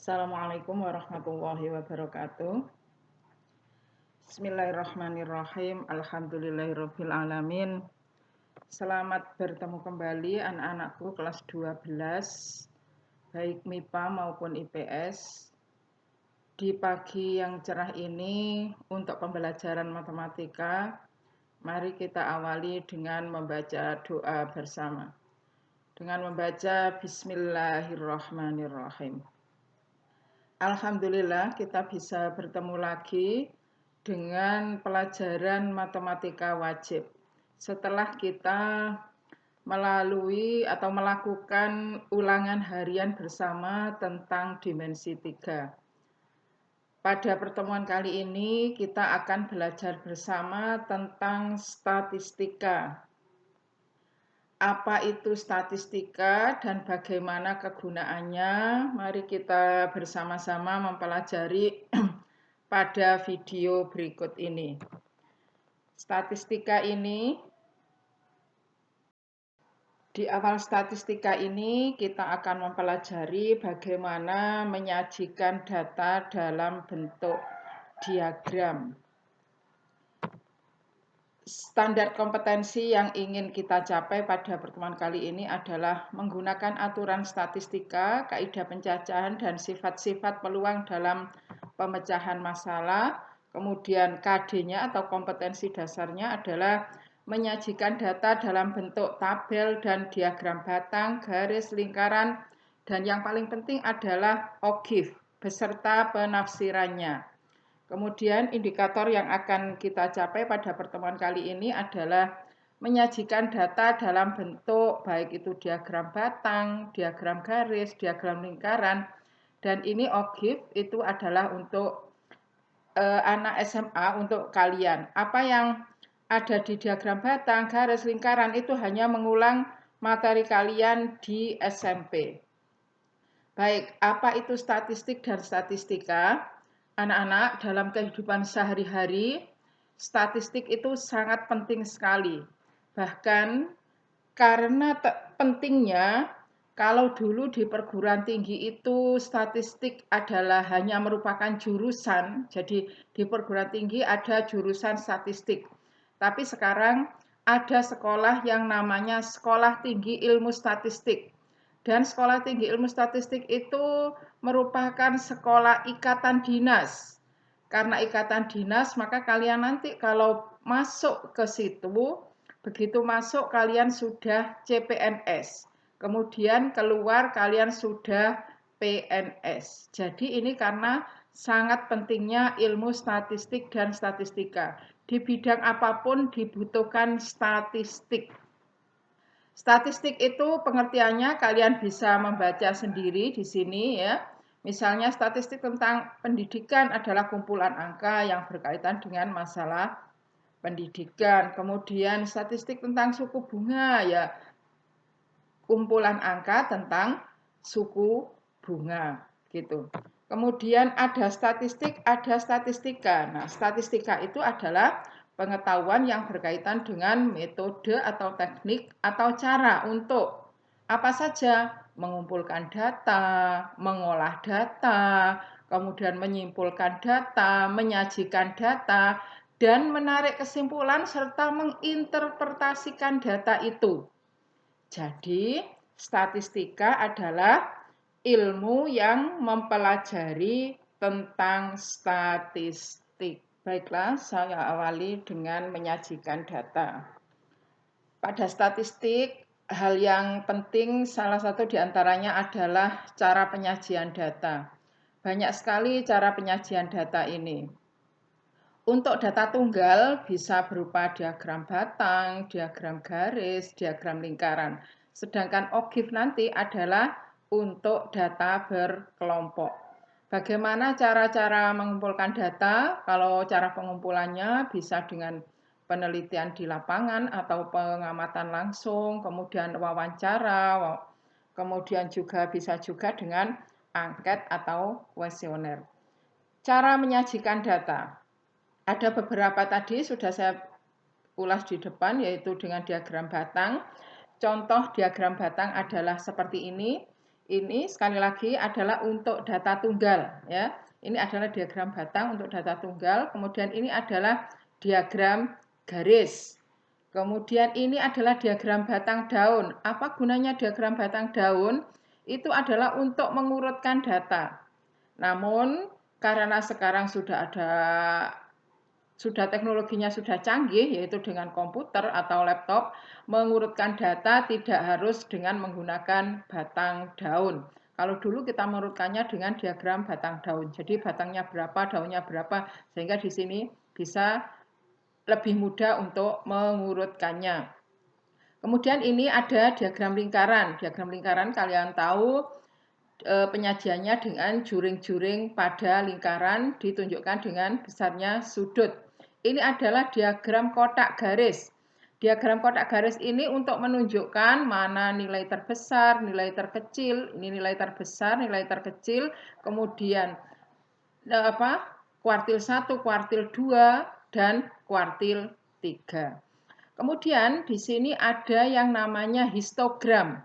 Assalamualaikum warahmatullahi wabarakatuh. Bismillahirrahmanirrahim. Alhamdulillahirabbil alamin. Selamat bertemu kembali anak-anakku kelas 12, baik MIPA maupun IPS. Di pagi yang cerah ini untuk pembelajaran matematika, mari kita awali dengan membaca doa bersama. Dengan membaca Bismillahirrahmanirrahim. Alhamdulillah kita bisa bertemu lagi dengan pelajaran matematika wajib. Setelah kita melalui atau melakukan ulangan harian bersama tentang dimensi 3. Pada pertemuan kali ini kita akan belajar bersama tentang statistika. Apa itu statistika dan bagaimana kegunaannya? Mari kita bersama-sama mempelajari pada video berikut ini. Statistika ini, di awal statistika ini kita akan mempelajari bagaimana menyajikan data dalam bentuk diagram. Standar kompetensi yang ingin kita capai pada pertemuan kali ini adalah menggunakan aturan statistika, kaidah pencacahan, dan sifat-sifat peluang dalam pemecahan masalah. Kemudian KD-nya atau kompetensi dasarnya adalah menyajikan data dalam bentuk tabel dan diagram batang, garis, lingkaran, dan yang paling penting adalah OGIF beserta penafsirannya. Kemudian indikator yang akan kita capai pada pertemuan kali ini adalah menyajikan data dalam bentuk baik itu diagram batang, diagram garis, diagram lingkaran, dan ini OGIF itu adalah untuk anak SMA, untuk kalian. Apa yang ada di diagram batang, garis, lingkaran itu hanya mengulang materi kalian di SMP. Baik, apa itu statistik dan statistika? Anak-anak, dalam kehidupan sehari-hari, statistik itu sangat penting sekali. Bahkan karena pentingnya, kalau dulu di perguruan tinggi itu statistik adalah hanya merupakan jurusan, jadi di perguruan tinggi ada jurusan statistik. Tapi sekarang ada sekolah yang namanya Sekolah Tinggi Ilmu Statistik. Dan Sekolah Tinggi Ilmu Statistik itu merupakan sekolah ikatan dinas. Karena ikatan dinas, maka kalian nanti kalau masuk ke situ, begitu masuk kalian sudah CPNS. Kemudian keluar kalian sudah PNS. Jadi ini karena sangat pentingnya ilmu statistik dan statistika. Di bidang apapun dibutuhkan statistik. Statistik itu pengertiannya kalian bisa membaca sendiri di sini ya. Misalnya statistik tentang pendidikan adalah kumpulan angka yang berkaitan dengan masalah pendidikan. Kemudian statistik tentang suku bunga ya kumpulan angka tentang suku bunga gitu. Kemudian ada statistik, ada statistika. Nah, statistika itu adalah pengetahuan yang berkaitan dengan metode atau teknik atau cara untuk apa saja? Mengumpulkan data, mengolah data, kemudian menyimpulkan data, menyajikan data, dan menarik kesimpulan serta menginterpretasikan data itu. Jadi, statistika adalah ilmu yang mempelajari tentang statistik. Baiklah, saya awali dengan menyajikan data. Pada statistik, hal yang penting salah satu diantaranya adalah cara penyajian data. Banyak sekali cara penyajian data ini. Untuk data tunggal bisa berupa diagram batang, diagram garis, diagram lingkaran. Sedangkan OGIF nanti adalah untuk data berkelompok. Bagaimana cara-cara mengumpulkan data? Kalau cara pengumpulannya bisa dengan penelitian di lapangan atau pengamatan langsung, kemudian wawancara, kemudian bisa juga dengan angket atau kuesioner. Cara menyajikan data. Ada beberapa tadi sudah saya ulas di depan, yaitu dengan diagram batang. Contoh diagram batang adalah seperti ini. ini sekali lagi adalah untuk data tunggal ya. Ini adalah diagram batang untuk data tunggal, kemudian ini adalah diagram garis. Kemudian ini adalah diagram batang daun. Apa gunanya diagram batang daun? Itu adalah untuk mengurutkan data. Namun karena sekarang sudah teknologinya sudah canggih, yaitu dengan komputer atau laptop, mengurutkan data tidak harus dengan menggunakan batang daun. Kalau dulu kita mengurutkannya dengan diagram batang daun. Jadi batangnya berapa, daunnya berapa, sehingga di sini bisa lebih mudah untuk mengurutkannya. Kemudian ini ada diagram lingkaran. Diagram lingkaran kalian tahu penyajiannya dengan juring-juring pada lingkaran ditunjukkan dengan besarnya sudut. Ini adalah diagram kotak garis. Diagram kotak garis ini untuk menunjukkan mana nilai terbesar, nilai terkecil, ini nilai terbesar, nilai terkecil, kemudian kuartil 1, kuartil 2, dan kuartil 3. Kemudian di sini ada yang namanya histogram.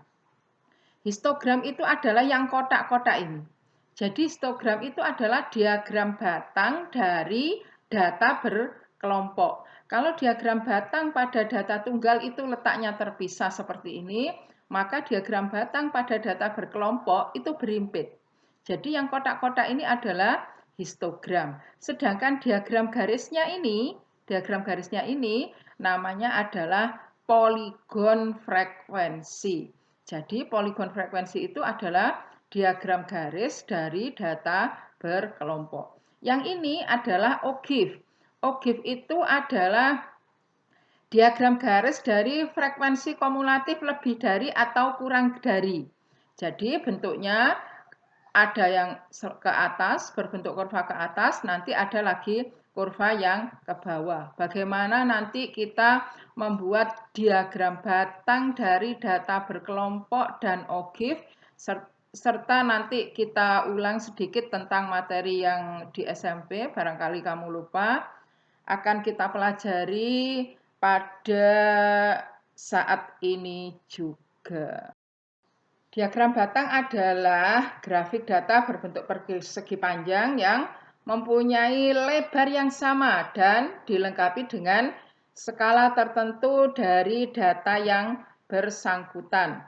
Histogram itu adalah yang kotak-kotak ini. Jadi histogram itu adalah diagram batang dari data berkelompok. Kalau diagram batang pada data tunggal itu letaknya terpisah seperti ini, maka diagram batang pada data berkelompok itu berimpit. Jadi yang kotak-kotak ini adalah histogram. Sedangkan diagram garisnya ini namanya adalah poligon frekuensi. Jadi poligon frekuensi itu adalah diagram garis dari data berkelompok. Yang ini adalah OGIF. OGIF itu adalah diagram garis dari frekuensi kumulatif lebih dari atau kurang dari. Jadi bentuknya ada yang ke atas, berbentuk kurva ke atas, nanti ada lagi kurva yang ke bawah. Bagaimana nanti kita membuat diagram batang dari data berkelompok dan OGIF, serta nanti kita ulang sedikit tentang materi yang di SMP, barangkali kamu lupa, akan kita pelajari pada saat ini juga. Diagram batang adalah grafik data berbentuk persegi panjang yang mempunyai lebar yang sama dan dilengkapi dengan skala tertentu dari data yang bersangkutan.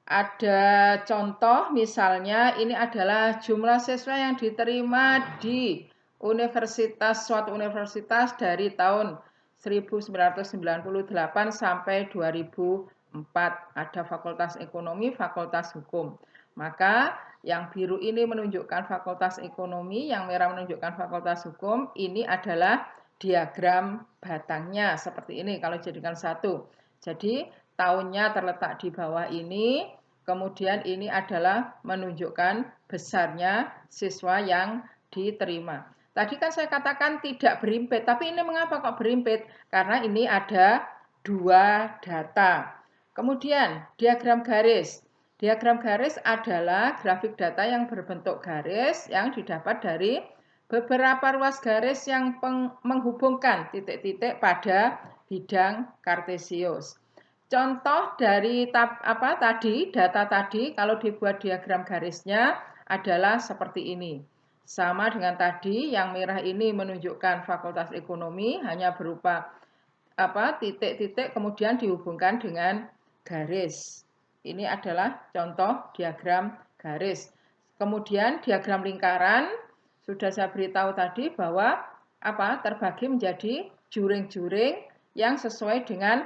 Ada contoh, misalnya ini adalah jumlah siswa yang diterima di suatu universitas dari tahun 1998 sampai 2004. Ada fakultas ekonomi, fakultas hukum. Maka yang biru ini menunjukkan fakultas ekonomi, yang merah menunjukkan fakultas hukum. Ini adalah diagram batangnya seperti ini kalau jadikan satu. Jadi tahunnya terletak di bawah ini, kemudian ini adalah menunjukkan besarnya siswa yang diterima. Tadi kan saya katakan tidak berimpit, tapi ini mengapa kok berimpit? Karena ini ada dua data. Kemudian diagram garis. Diagram garis adalah grafik data yang berbentuk garis yang didapat dari beberapa ruas garis yang menghubungkan titik-titik pada bidang kartesius. Contoh dari data tadi kalau dibuat diagram garisnya adalah seperti ini. Sama dengan tadi, yang merah ini menunjukkan fakultas ekonomi hanya berupa titik-titik kemudian dihubungkan dengan garis. Ini adalah contoh diagram garis. Kemudian diagram lingkaran sudah saya beritahu tadi bahwa terbagi menjadi juring-juring yang sesuai dengan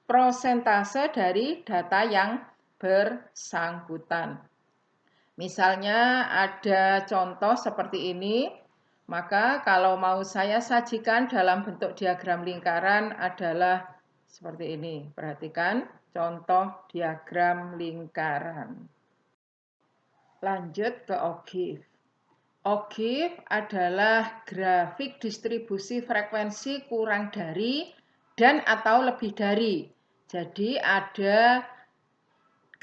prosentase dari data yang bersangkutan. Misalnya ada contoh seperti ini, maka kalau mau saya sajikan dalam bentuk diagram lingkaran adalah seperti ini. Perhatikan contoh diagram lingkaran. Lanjut ke OGIF. OGIF adalah grafik distribusi frekuensi kurang dari dan atau lebih dari. Jadi ada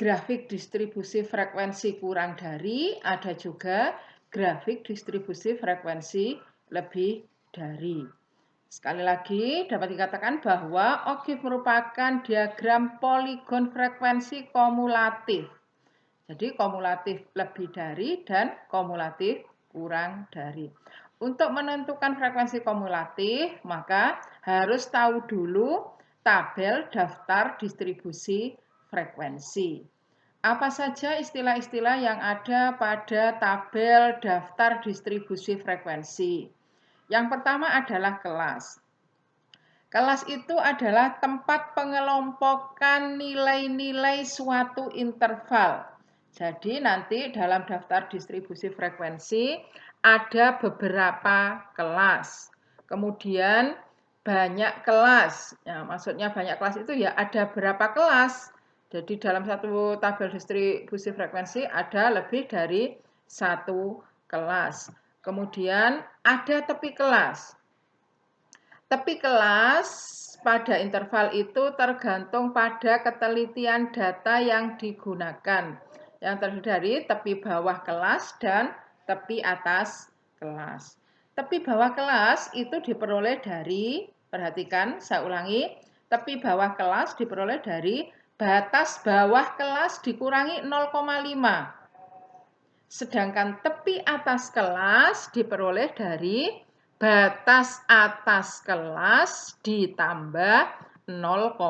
grafik distribusi frekuensi kurang dari, ada juga grafik distribusi frekuensi lebih dari. Sekali lagi dapat dikatakan bahwa OGIF merupakan diagram poligon frekuensi kumulatif. Jadi kumulatif lebih dari dan kumulatif kurang dari. Untuk menentukan frekuensi kumulatif, maka harus tahu dulu tabel daftar distribusi frekuensi. Apa saja istilah-istilah yang ada pada tabel daftar distribusi frekuensi? Yang pertama adalah kelas. Kelas itu adalah tempat pengelompokan nilai-nilai suatu interval. Jadi nanti dalam daftar distribusi frekuensi ada beberapa kelas. Kemudian banyak kelas. Ya, maksudnya banyak kelas itu ya ada berapa kelas. Jadi dalam satu tabel distribusi frekuensi ada lebih dari satu kelas. Kemudian ada tepi kelas. Tepi kelas pada interval itu tergantung pada ketelitian data yang digunakan. Yang terdiri dari tepi bawah kelas dan tepi atas kelas. Tepi bawah kelas itu diperoleh dari, perhatikan saya ulangi, tepi bawah kelas diperoleh dari batas bawah kelas dikurangi 0,5. Sedangkan tepi atas kelas diperoleh dari batas atas kelas ditambah 0,5.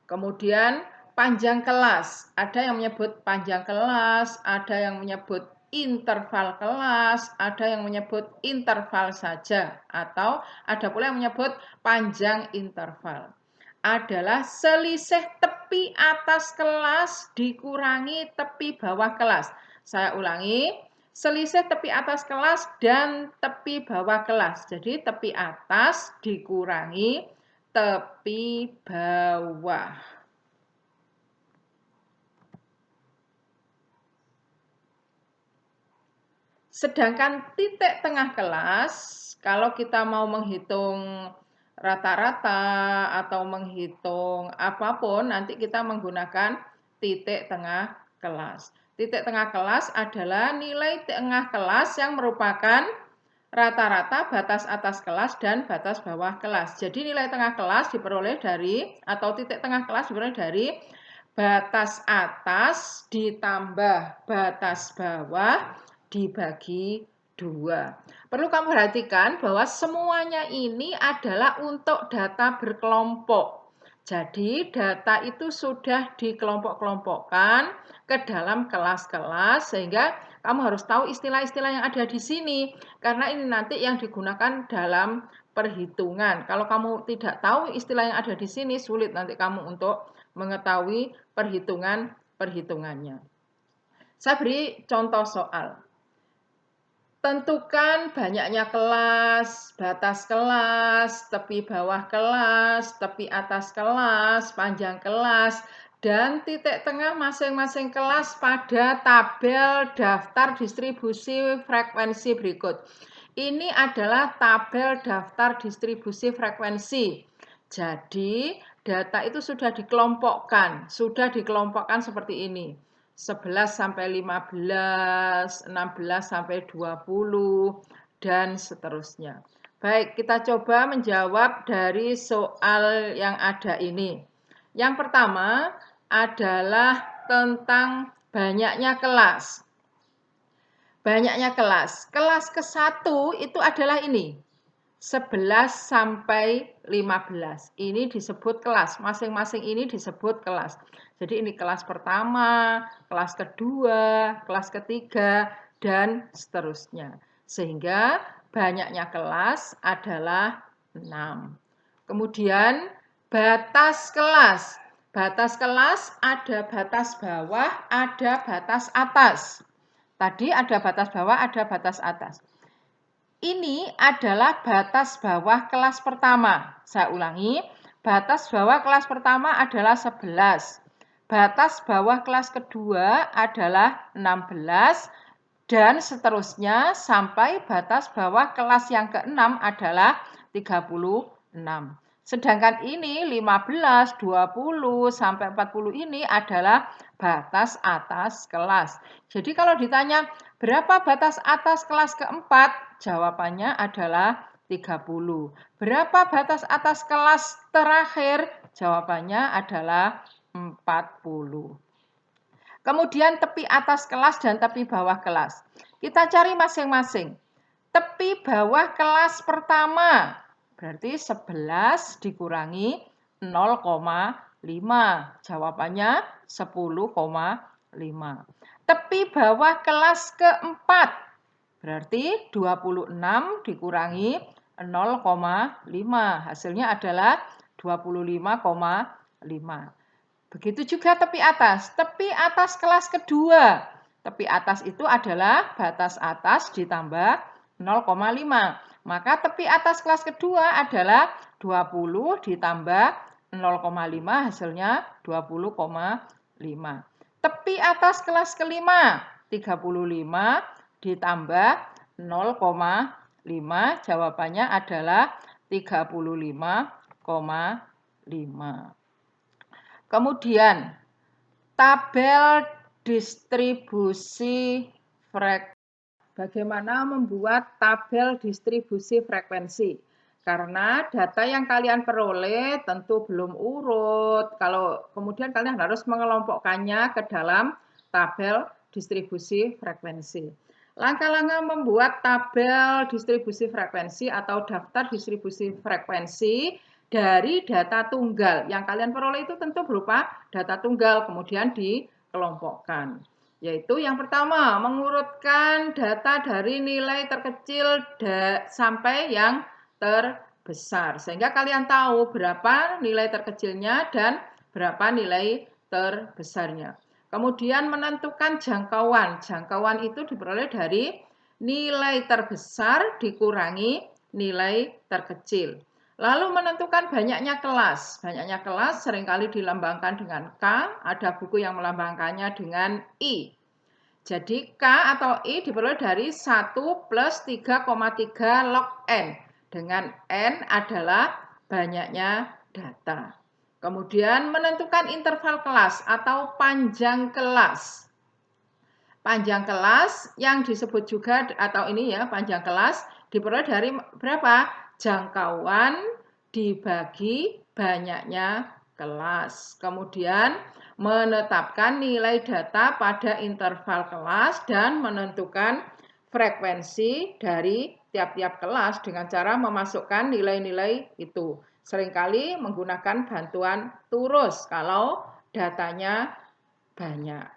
Kemudian panjang kelas. Ada yang menyebut panjang kelas, ada yang menyebut interval kelas, ada yang menyebut interval saja, atau ada pula yang menyebut panjang interval. Adalah selisih tepi atas kelas dikurangi tepi bawah kelas. Saya ulangi, selisih tepi atas kelas dan tepi bawah kelas. Jadi tepi atas dikurangi tepi bawah. Sedangkan titik tengah kelas, kalau kita mau menghitung rata-rata atau menghitung apapun, nanti kita menggunakan titik tengah kelas. Titik tengah kelas adalah nilai tengah kelas yang merupakan rata-rata batas atas kelas dan batas bawah kelas. Jadi nilai tengah kelas diperoleh dari, atau titik tengah kelas diperoleh dari batas atas ditambah batas bawah dibagi 2. Perlu kamu perhatikan bahwa semuanya ini adalah untuk data berkelompok. Jadi data itu sudah dikelompok-kelompokkan ke dalam kelas-kelas sehingga kamu harus tahu istilah-istilah yang ada di sini karena ini nanti yang digunakan dalam perhitungan. Kalau kamu tidak tahu istilah yang ada di sini sulit nanti kamu untuk mengetahui perhitungannya. Saya beri contoh soal. Tentukan banyaknya kelas, batas kelas, tepi bawah kelas, tepi atas kelas, panjang kelas, dan titik tengah masing-masing kelas pada tabel daftar distribusi frekuensi berikut. Ini adalah tabel daftar distribusi frekuensi. Jadi, data itu sudah dikelompokkan seperti ini. 11 sampai 15, 16 sampai 20, dan seterusnya. Baik, kita coba menjawab dari soal yang ada ini. Yang pertama adalah tentang banyaknya kelas. Banyaknya kelas. Kelas ke-1 itu adalah ini. 11 sampai 15. Ini disebut kelas. Masing-masing ini disebut kelas. Jadi ini kelas pertama, kelas kedua, kelas ketiga, dan seterusnya. Sehingga banyaknya kelas adalah 6. Kemudian batas kelas. Batas kelas ada batas bawah, ada batas atas. Tadi ada batas bawah, ada batas atas. Ini adalah batas bawah kelas pertama. Saya ulangi, batas bawah kelas pertama adalah 11. Batas bawah kelas kedua adalah 16 dan seterusnya sampai batas bawah kelas yang ke-6 adalah 36. Sedangkan ini 15, 20, sampai 40 ini adalah batas atas kelas. Jadi kalau ditanya berapa batas atas kelas keempat? Jawabannya adalah 30. Berapa batas atas kelas terakhir? Jawabannya adalah 40. Kemudian tepi atas kelas dan tepi bawah kelas. Kita cari masing-masing. Tepi bawah kelas pertama berarti 11 dikurangi 0,5. Jawabannya 10,5. Tepi bawah kelas keempat berarti 26 dikurangi 0,5. Hasilnya adalah 25,5. Begitu juga tepi atas. Tepi atas kelas kedua. Tepi atas itu adalah batas atas ditambah 0,5. Maka tepi atas kelas kedua adalah 20 ditambah 0,5 hasilnya 20,5. Tepi atas kelas kelima 35 ditambah 0,5 jawabannya adalah 35,5. Kemudian tabel distribusi frekuensi. Bagaimana membuat tabel distribusi frekuensi? Karena data yang kalian peroleh tentu belum urut. Kemudian kalian harus mengelompokkannya ke dalam tabel distribusi frekuensi. Langkah-langkah membuat tabel distribusi frekuensi atau daftar distribusi frekuensi dari data tunggal. Yang kalian peroleh itu tentu berupa data tunggal, kemudian dikelompokkan. Yaitu yang pertama, mengurutkan data dari nilai terkecil sampai yang terbesar. Sehingga kalian tahu berapa nilai terkecilnya dan berapa nilai terbesarnya. Kemudian menentukan jangkauan. Jangkauan itu diperoleh dari nilai terbesar dikurangi nilai terkecil. Lalu menentukan banyaknya kelas. Banyaknya kelas seringkali dilambangkan dengan K, ada buku yang melambangkannya dengan I. Jadi K atau I diperoleh dari 1 plus 3,3 log N. Dengan N adalah banyaknya data. Kemudian menentukan interval kelas atau panjang kelas. Panjang kelas yang disebut juga atau ini ya panjang kelas diperoleh dari berapa? Jangkauan dibagi banyaknya kelas. Kemudian menetapkan nilai data pada interval kelas dan menentukan frekuensi dari tiap-tiap kelas dengan cara memasukkan nilai-nilai itu. Seringkali menggunakan bantuan turus kalau datanya banyak.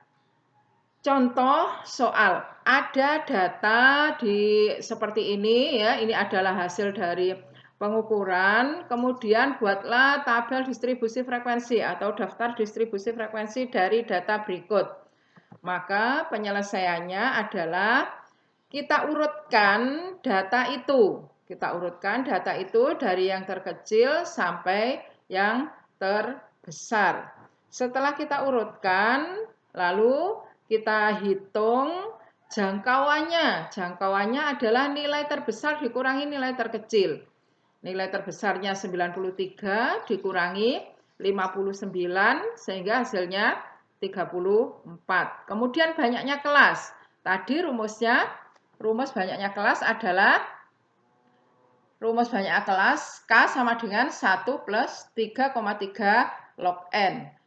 Contoh soal, ada data seperti ini ya, ini adalah hasil dari pengukuran, kemudian buatlah tabel distribusi frekuensi atau daftar distribusi frekuensi dari data berikut. Maka penyelesaiannya adalah kita urutkan data itu. Kita urutkan data itu dari yang terkecil sampai yang terbesar. Setelah kita urutkan, lalu kita hitung jangkauannya. Jangkauannya adalah nilai terbesar dikurangi nilai terkecil. Nilai terbesarnya 93 dikurangi 59 sehingga hasilnya 34. Kemudian banyaknya kelas. Tadi rumus banyaknya kelas adalah rumus banyaknya kelas K sama dengan 1 plus 3,3 log N.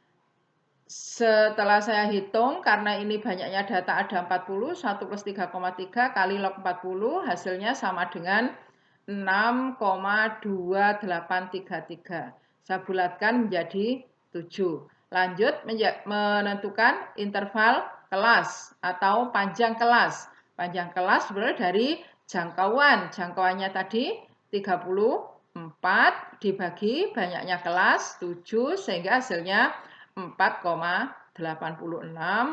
Setelah saya hitung, karena ini banyaknya data ada 40, 1 plus 3,3 kali log 40, hasilnya sama dengan 6,2833. Saya bulatkan menjadi 7. Lanjut menentukan interval kelas atau panjang kelas. Panjang kelas berarti dari jangkauan. Jangkauannya tadi 34 dibagi banyaknya kelas 7 sehingga hasilnya 4,86,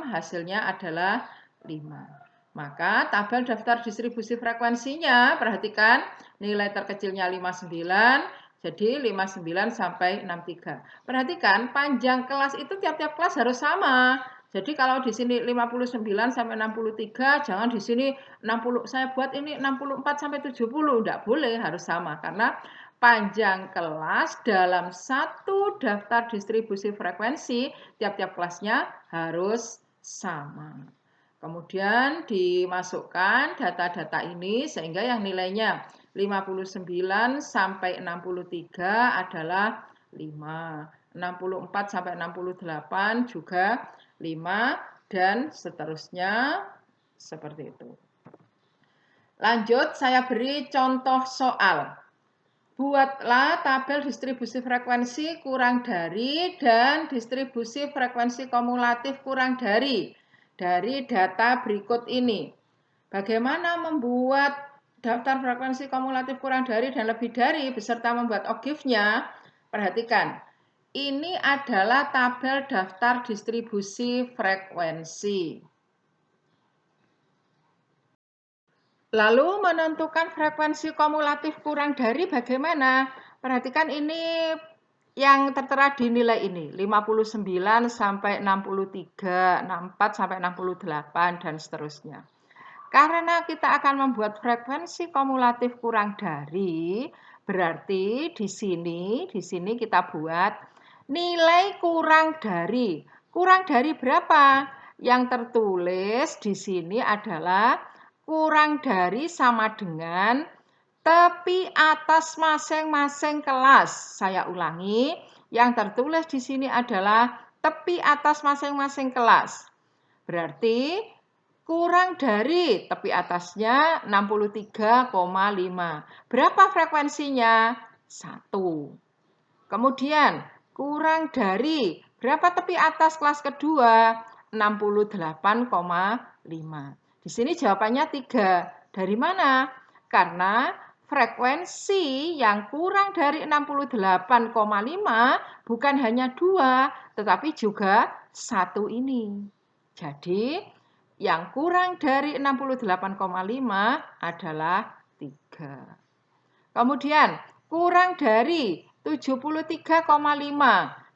hasilnya adalah 5. Maka tabel daftar distribusi frekuensinya, perhatikan nilai terkecilnya 59, jadi 59 sampai 63. Perhatikan panjang kelas itu tiap-tiap kelas harus sama. Jadi kalau di sini 59 sampai 63, jangan di sini 60, saya buat ini 64 sampai 70, enggak boleh, harus sama karena panjang kelas dalam satu daftar distribusi frekuensi, tiap-tiap kelasnya harus sama. Kemudian dimasukkan data-data ini sehingga yang nilainya 59 sampai 63 adalah 5. 64 sampai 68 juga 5. dan seterusnya seperti itu. Lanjut, saya beri contoh soal. Buatlah tabel distribusi frekuensi kurang dari dan distribusi frekuensi kumulatif kurang dari data berikut ini. Bagaimana membuat daftar frekuensi kumulatif kurang dari dan lebih dari beserta membuat OGIF-nya? Perhatikan, ini adalah tabel daftar distribusi frekuensi. Lalu menentukan frekuensi kumulatif kurang dari bagaimana? Perhatikan ini yang tertera di nilai ini, 59 sampai 63, 64 sampai 68 dan seterusnya. Karena kita akan membuat frekuensi kumulatif kurang dari, berarti di sini kita buat nilai kurang dari. Kurang dari berapa? Yang tertulis di sini adalah kurang dari sama dengan tepi atas masing-masing kelas. Saya ulangi, yang tertulis di sini adalah tepi atas masing-masing kelas. Berarti kurang dari tepi atasnya 63,5. Berapa frekuensinya? 1. Kemudian kurang dari berapa tepi atas kelas kedua? 68,5. Di sini jawabannya 3. Dari mana? Karena frekuensi yang kurang dari 68,5 bukan hanya 2, tetapi juga 1 ini. Jadi, yang kurang dari 68,5 adalah 3. Kemudian, kurang dari 73,5,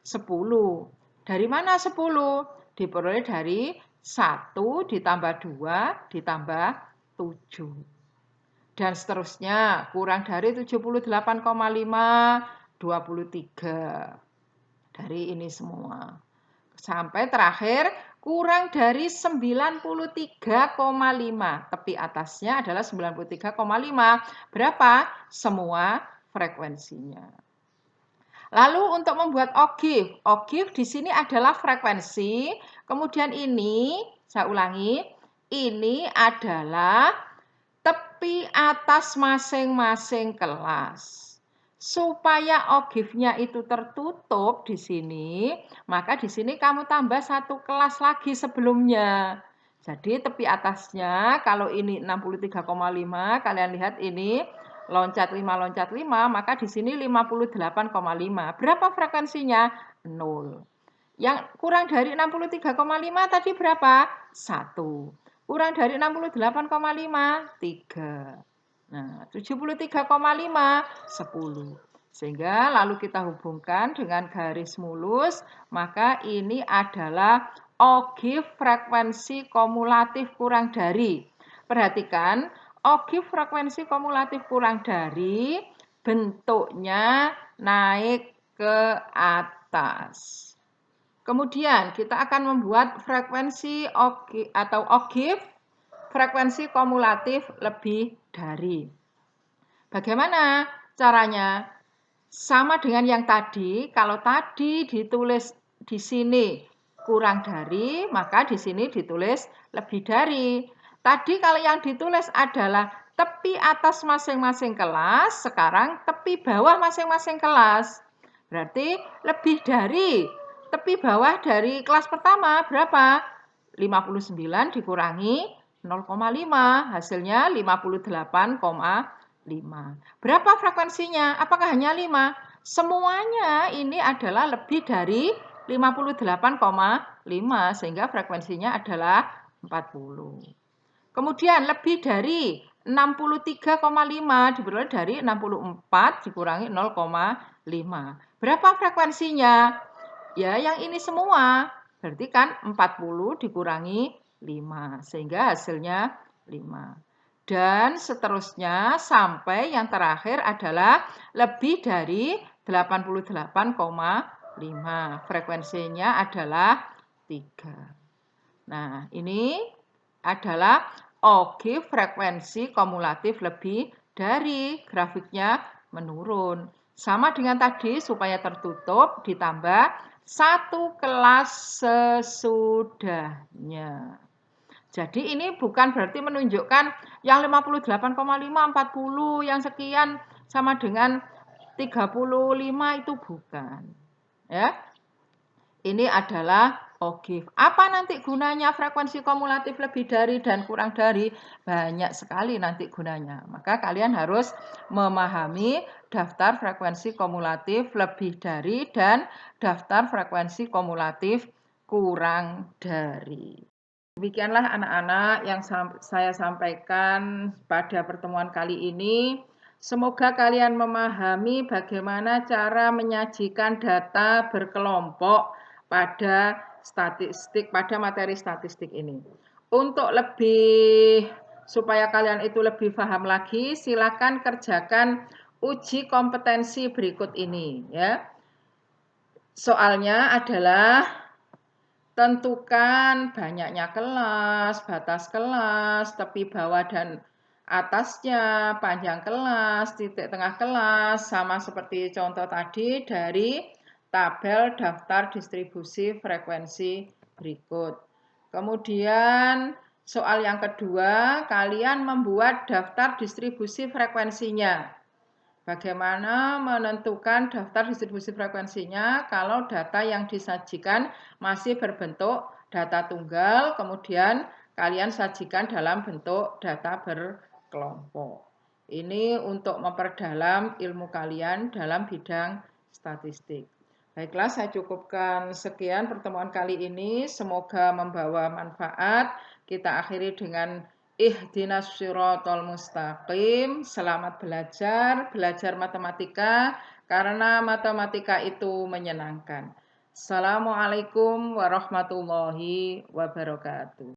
10. Dari mana 10? Diperoleh dari 1 ditambah 2 ditambah 7. Dan seterusnya, kurang dari 78,5, 23. Dari ini semua. Sampai terakhir, kurang dari 93,5. Tepi atasnya adalah 93,5. Berapa? Semua frekuensinya. Lalu untuk membuat OGIF. OGIF di sini adalah frekuensi. Kemudian ini, saya ulangi, ini adalah tepi atas masing-masing kelas. Supaya OGIF-nya itu tertutup di sini, maka di sini kamu tambah 1 kelas lagi sebelumnya. Jadi tepi atasnya, kalau ini 63,5, kalian lihat ini loncat 5, maka di sini 58,5. Berapa frekuensinya? 0. Yang kurang dari 63,5 tadi berapa? 1. Kurang dari 68,5, 3. Nah, 73,5, 10. Sehingga lalu kita hubungkan dengan garis mulus, maka ini adalah OGIF frekuensi kumulatif kurang dari. Perhatikan, OGIF frekuensi kumulatif kurang dari bentuknya naik ke atas. Kemudian kita akan membuat frekuensi OGIF frekuensi kumulatif lebih dari. Bagaimana caranya? Sama dengan yang tadi, kalau tadi ditulis di sini kurang dari, maka di sini ditulis lebih dari. Tadi kalau yang ditulis adalah tepi atas masing-masing kelas, sekarang tepi bawah masing-masing kelas. Berarti lebih dari tepi bawah dari kelas pertama berapa? 59 dikurangi 0,5, hasilnya 58,5. Berapa frekuensinya? Apakah hanya 5? Semuanya ini adalah lebih dari 58,5, sehingga frekuensinya adalah 40. Kemudian lebih dari 63,5 diperoleh dari 64 dikurangi 0,5. Berapa frekuensinya? Ya, yang ini semua. Berarti kan 40 dikurangi 5, sehingga hasilnya 5. Dan seterusnya sampai yang terakhir adalah lebih dari 88,5. Frekuensinya adalah 3. Nah, ini adalah OGIF frekuensi kumulatif lebih dari, grafiknya menurun. Sama dengan tadi, supaya tertutup ditambah 1 kelas sesudahnya. Jadi ini bukan berarti menunjukkan yang 58,5, 40, yang sekian sama dengan 35 itu bukan. Ya. Ini adalah OGIF. Apa nanti gunanya frekuensi kumulatif lebih dari dan kurang dari? Banyak sekali nanti gunanya. Maka kalian harus memahami daftar frekuensi kumulatif lebih dari dan daftar frekuensi kumulatif kurang dari. Demikianlah anak-anak yang saya sampaikan pada pertemuan kali ini. Semoga kalian memahami bagaimana cara menyajikan data berkelompok pada pada materi statistik ini. Untuk supaya kalian itu lebih paham lagi, silakan kerjakan uji kompetensi berikut ini ya. Soalnya adalah tentukan banyaknya kelas, batas kelas, tepi bawah dan atasnya, panjang kelas, titik tengah kelas, sama seperti contoh tadi dari tabel daftar distribusi frekuensi berikut. Kemudian soal yang kedua, kalian membuat daftar distribusi frekuensinya. Bagaimana menentukan daftar distribusi frekuensinya kalau data yang disajikan masih berbentuk data tunggal, kemudian kalian sajikan dalam bentuk data berkelompok. Ini untuk memperdalam ilmu kalian dalam bidang statistik. Baiklah, saya cukupkan sekian pertemuan kali ini. Semoga membawa manfaat. Kita akhiri dengan ihdinas siratal mustaqim. Selamat belajar matematika karena matematika itu menyenangkan. Assalamualaikum warahmatullahi wabarakatuh.